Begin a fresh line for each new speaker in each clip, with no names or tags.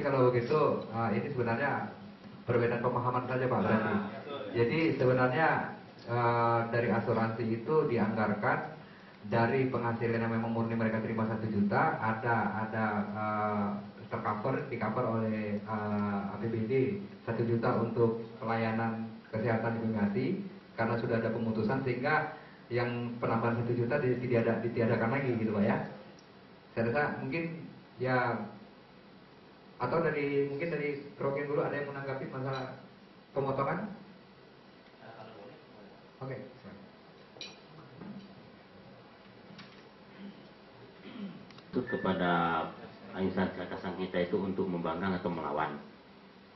Kalau begitu, ini sebenarnya perbedaan pemahaman saja Pak berarti. Jadi sebenarnya dari asuransi itu dianggarkan dari penghasilan yang memang murni mereka terima 1 juta, ada di cover oleh APBD 1 juta untuk pelayanan kesehatan diminati karena sudah ada pemutusan, sehingga yang penambahan 1 juta ditiadakan lagi gitu Pak ya. Saya rasa mungkin ya, atau mungkin dari Rogen dulu ada yang menanggapi masalah pemotongan? Oke.
Itu kepada instansi atasan kita itu untuk membangkang atau melawan.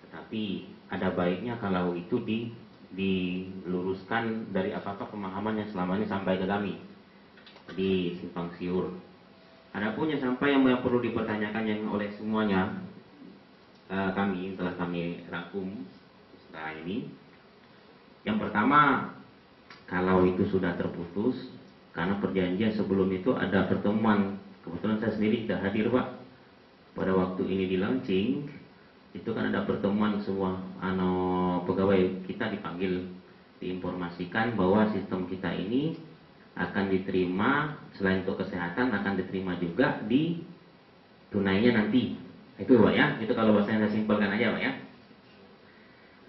Tetapi ada baiknya kalau itu diluruskan dari apakah pemahaman yang selama ini sampai ke kami. Jadi simpang siur. Adapun yang sampai yang perlu dipertanyakan yang oleh semuanya, kami telah kami rangkum setelah ini. Yang pertama, kalau itu sudah terputus karena perjanjian sebelum itu ada pertemuan, kebetulan saya sendiri tidak hadir Pak pada waktu ini di launching, itu kan ada pertemuan semua pegawai kita dipanggil, diinformasikan bahwa sistem kita ini akan diterima selain untuk kesehatan akan diterima juga di tunainya nanti. Itu Pak ya, itu kalau bahasanya saya simpelkan aja Pak ya.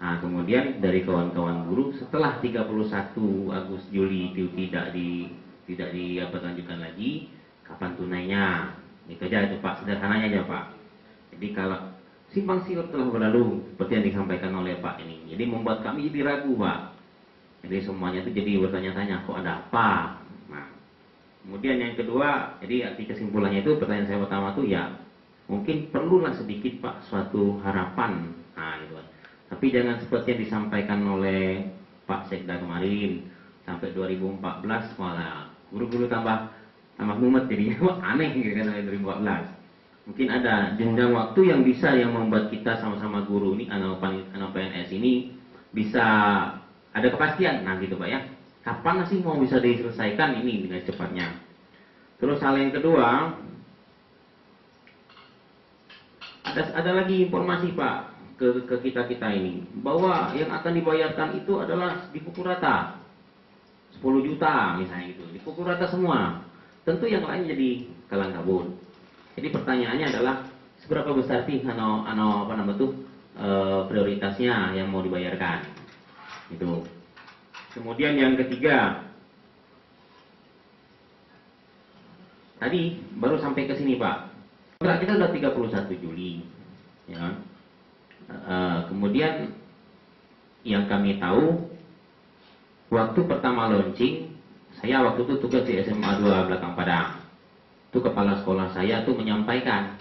Nah kemudian dari kawan-kawan buruh setelah 31 Juli itu tidak dilanjutkan lagi, kapan tunainya? Itu aja itu Pak, sederhananya aja Pak. Jadi kalau simpang siur telah berlalu seperti yang disampaikan oleh Pak ini, jadi membuat kami jadi ragu Pak. Jadi semuanya itu jadi bertanya-tanya kok ada apa. Nah kemudian yang kedua, jadi arti kesimpulannya itu pertanyaan saya pertama tuh ya mungkin perlulah sedikit Pak suatu harapan. Nah gitu kan. Tapi jangan seperti yang disampaikan oleh Pak Sekda kemarin sampai 2014 malah guru-guru tambah mumet jadinya aneh gitu kan 2014. Mungkin ada jenjang waktu yang bisa yang membuat kita sama-sama guru ini anak PNS ini bisa ada kepastian nah gitu Pak ya. Kapan sih mau bisa diselesaikan ini dengan cepatnya. Terus hal yang kedua, ada lagi informasi Pak ke kita ini bahwa yang akan dibayarkan itu adalah dipukul rata 10 juta misalnya gitu, dipukul rata semua. Tentu yang lain jadi kalang kabut. Jadi pertanyaannya adalah seberapa besar sih prioritasnya yang mau dibayarkan itu. Kemudian yang ketiga, tadi baru sampai ke sini Pak, kita sudah 31 Juli ya. Kemudian yang kami tahu waktu pertama launching, saya waktu itu tugas di SMA 2 Belakang Padang. Itu kepala sekolah saya tuh menyampaikan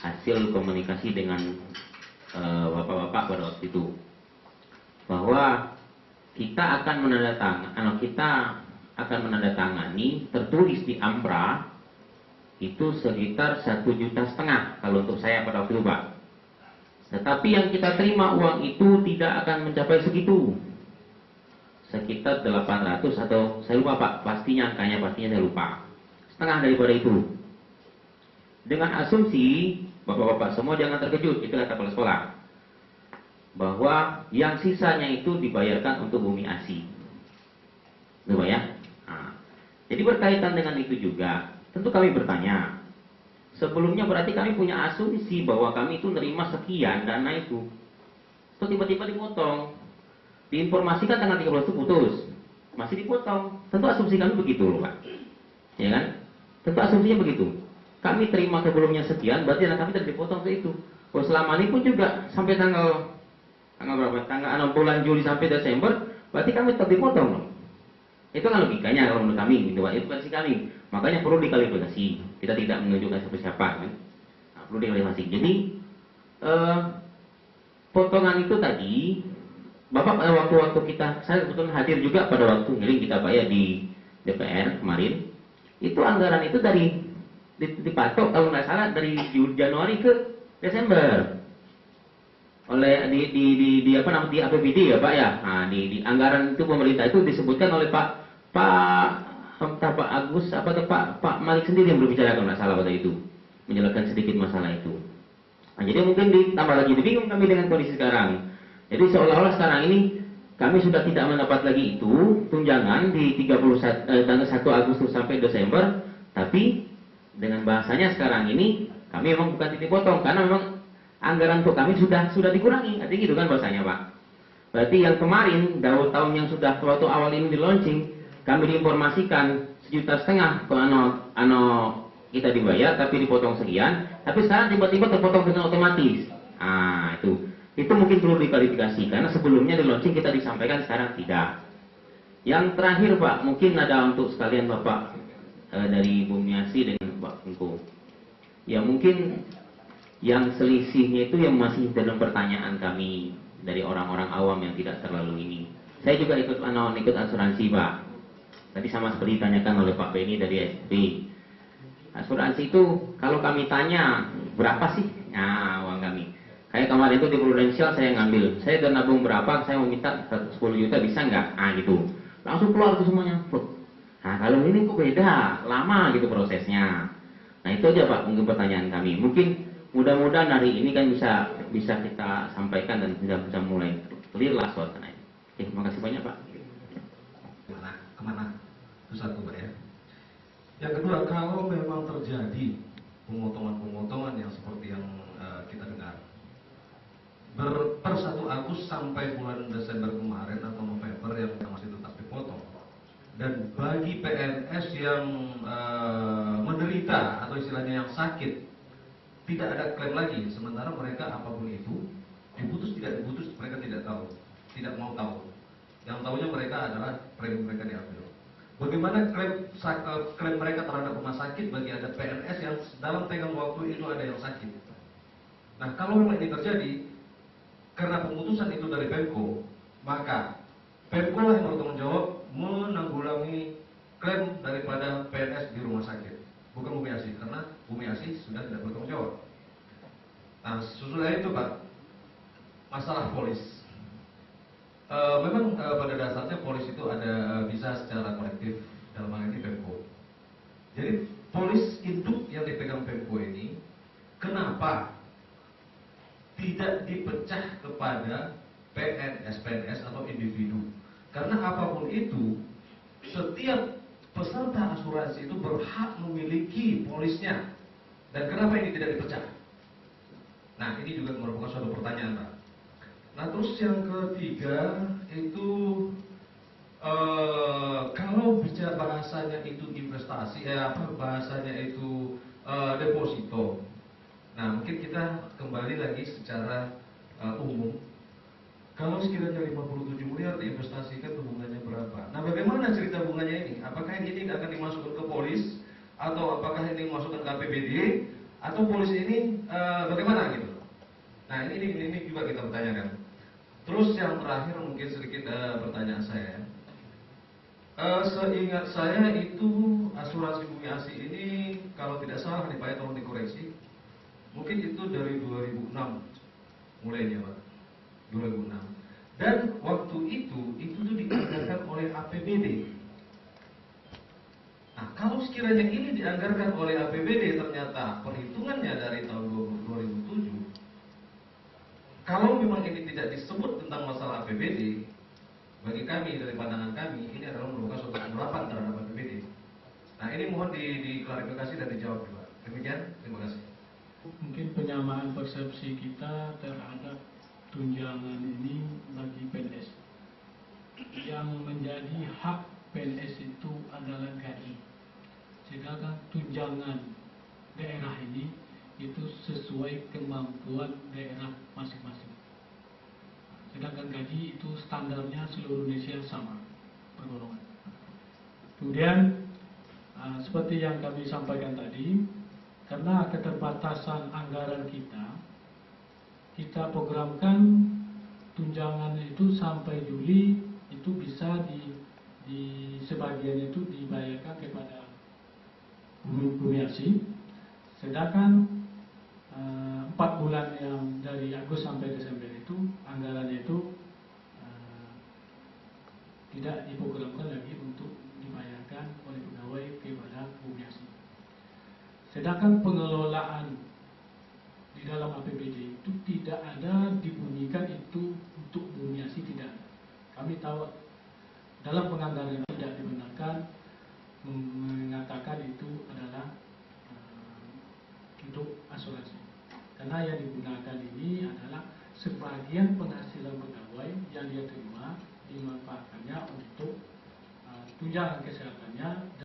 hasil komunikasi dengan bapak-bapak pada waktu itu bahwa kita akan menandatangani tertulis di Ampra itu sekitar 1,5 juta kalau untuk saya pada waktu itu Pak. Tetapi yang kita terima uang itu tidak akan mencapai segitu, sekitar 800 atau saya lupa Pak, pastinya saya lupa, setengah daripada itu. Dengan asumsi bapak-bapak semua jangan terkejut, itu kata kepala sekolah, bahwa yang sisanya itu dibayarkan untuk Bumi ASI. Betul ya? Nah, jadi berkaitan dengan itu juga, tentu kami bertanya, sebelumnya berarti kami punya asumsi bahwa kami itu nerima sekian dana itu. Terus tiba-tiba dipotong. Diinformasikan tanggal 13 itu putus. Masih dipotong. Tentu asumsi kami begitu loh Pak. Ya kan? Tentu asumsinya begitu. Kami terima sebelumnya sekian, berarti anak kami tidak dipotong ke itu. Oh selama ini pun juga sampai tanggal berapa? Tanggal 6 bulan Juli sampai Desember, berarti kami tetap dipotong loh. Itu kan logikanya kalau menurut kami, gitu Pak. Itu versi kami. Makanya perlu dikalibrasi. Kita tidak menunjukkan siapa-siapa kan. Nah, perlu dikalibrasi. Jadi potongan itu tadi Bapak pada waktu kita, saya kebetulan hadir juga pada waktu hearing kita Pak ya di DPR kemarin. Itu anggaran itu dari dipatok kalau nggak salah dari Januari ke Desember oleh di APBD ya Pak ya. Nah, di anggaran itu pemerintah itu disebutkan oleh Pak Agus Pak Malik sendiri yang berbicara kalau nggak salah pada itu, menjelaskan sedikit masalah itu. Nah, jadi mungkin ditambah lagi bingung kami dengan kondisi sekarang. Jadi seolah-olah sekarang ini kami sudah tidak mendapat lagi itu tunjangan di 31 tanggal 1 Agustus sampai Desember, tapi dengan bahasanya sekarang ini kami memang bukan titik potong karena memang anggaran untuk kami sudah dikurangi. Artinya gitu kan bahasanya, Pak. Berarti yang kemarin tahun yang sudah waktu awal ini di launching, kami diinformasikan 1,5 juta kita dibayar tapi dipotong sekian, tapi sekarang tiba-tiba terpotong dengan otomatis. Ah, itu mungkin perlu diklarifikasi karena sebelumnya di launching kita disampaikan, sekarang tidak. Yang terakhir, Pak, mungkin ada untuk sekalian Bapak dari Bu Miasi dan Pak Tengku. Ya mungkin yang selisihnya itu yang masih dalam pertanyaan kami dari orang-orang awam yang tidak terlalu ini. Saya juga ikut asuransi, Pak. Tadi sama seperti ditanyakan oleh Pak Beni dari SP. Asuransi itu kalau kami tanya berapa sih? Nah, uang kami. Kayak kemarin itu di Prudential saya ngambil. Saya udah nabung berapa? Saya mau minta 10 juta bisa nggak? Ah gitu. Langsung keluar tuh semuanya. Nah kalau ini kok beda, lama gitu prosesnya. Nah itu aja Pak mungkin pertanyaan kami. Mungkin mudah-mudahan hari ini kan bisa kita sampaikan dan bisa mulai clear lah suasananya. Oke, terima kasih banyak Pak.
Kemana? Itu satu Pak ya. Yang kedua, kalau memang terjadi pemotongan-pemotongan yang seperti yang kita dengar per 1 Agustus sampai bulan Desember kemarin atau November yang masih tetap dipotong, dan bagi PNS yang menderita atau istilahnya yang sakit tidak ada klaim lagi, sementara mereka apapun itu diputus tidak diputus mereka tidak tahu, tidak mau tahu. Yang tahunya mereka adalah premi mereka diambil. Bagaimana klaim mereka terhadap rumah sakit bagi ada PNS yang dalam tenggang waktu itu ada yang sakit? Nah, kalau memang ini terjadi karena pemutusan itu dari Pemko, maka Pemko lah yang bertanggung jawab menanggulangi klaim daripada PNS di rumah sakit, bukan Bu Miasi, karena Bu Miasi sudah tidak bertanggung jawab. Nah, sesudah itu Pak, masalah polis. Memang pada dasarnya polis itu ada bisa secara kolektif, dalam hal ini Pemko. Jadi polis induk yang dipegang Pemko ini kenapa tidak dipecah kepada PNS atau individu? Karena apapun itu, setiap peserta asuransi itu berhak memiliki polisnya. Dan kenapa ini tidak dipecah? Nah, ini juga merupakan suatu pertanyaan Pak. Nah, terus yang ketiga itu kalau bicara bahasanya itu investasi, bahasanya itu deposito. Nah, mungkin kita kembali lagi secara umum. Kalau sekiranya 57 miliar diinvestasikan, bunganya berapa? Nah, bagaimana cerita bunganya ini? Apakah ini akan dimasukkan ke polis, atau apakah ini dimasukkan ke APBD, atau polis ini bagaimana gitu? Nah, ini juga kita pertanyakan. Terus yang terakhir mungkin sedikit pertanyaan saya. Seingat saya itu asuransi Bumi Asi ini kalau tidak salah nih Pak ya, tolong dikoreksi. Mungkin itu dari 2006 mulainya Pak. 2006. Dan waktu itu tuh dianggarkan oleh APBD. Nah, kalau sekiranya ini dianggarkan oleh APBD, ternyata perhitungannya dari tahun 2007. Kalau memang ini tidak disebut tentang masalah APBD, bagi kami dari pandangan kami ini adalah merupakan suatu penerapan terhadap APBD. Nah, ini mohon diklarifikasi dan dijawab Pak. Demikian, terima kasih.
Mungkin penyamaan persepsi kita terhadap tunjangan ini bagi PNS. Yang menjadi hak PNS itu adalah gaji. Sedangkan tunjangan daerah ini itu sesuai kemampuan daerah masing-masing. Sedangkan gaji itu standarnya seluruh Indonesia sama pergolongan. Kemudian seperti yang kami sampaikan tadi, karena keterbatasan anggaran kita programkan tunjangan itu sampai Juli itu bisa di sebagian itu dibayarkan kepada Bumi Asi. Sedangkan 4 bulan yang dari Agustus sampai Desember itu anggarannya itu tidak diprogramkan lagi untuk dibayarkan oleh pegawai kepada Bumi Asi. Sedangkan pengelolaan di dalam APBD itu tidak ada dibunyikan itu untuk bumiasi, tidak. Kami tahu dalam penganggaran tidak dibenarkan mengatakan itu adalah untuk asuransi. Karena yang digunakan ini adalah sebagian penghasilan pegawai yang dia terima dimanfaatkannya untuk tunjangan kesehatannya.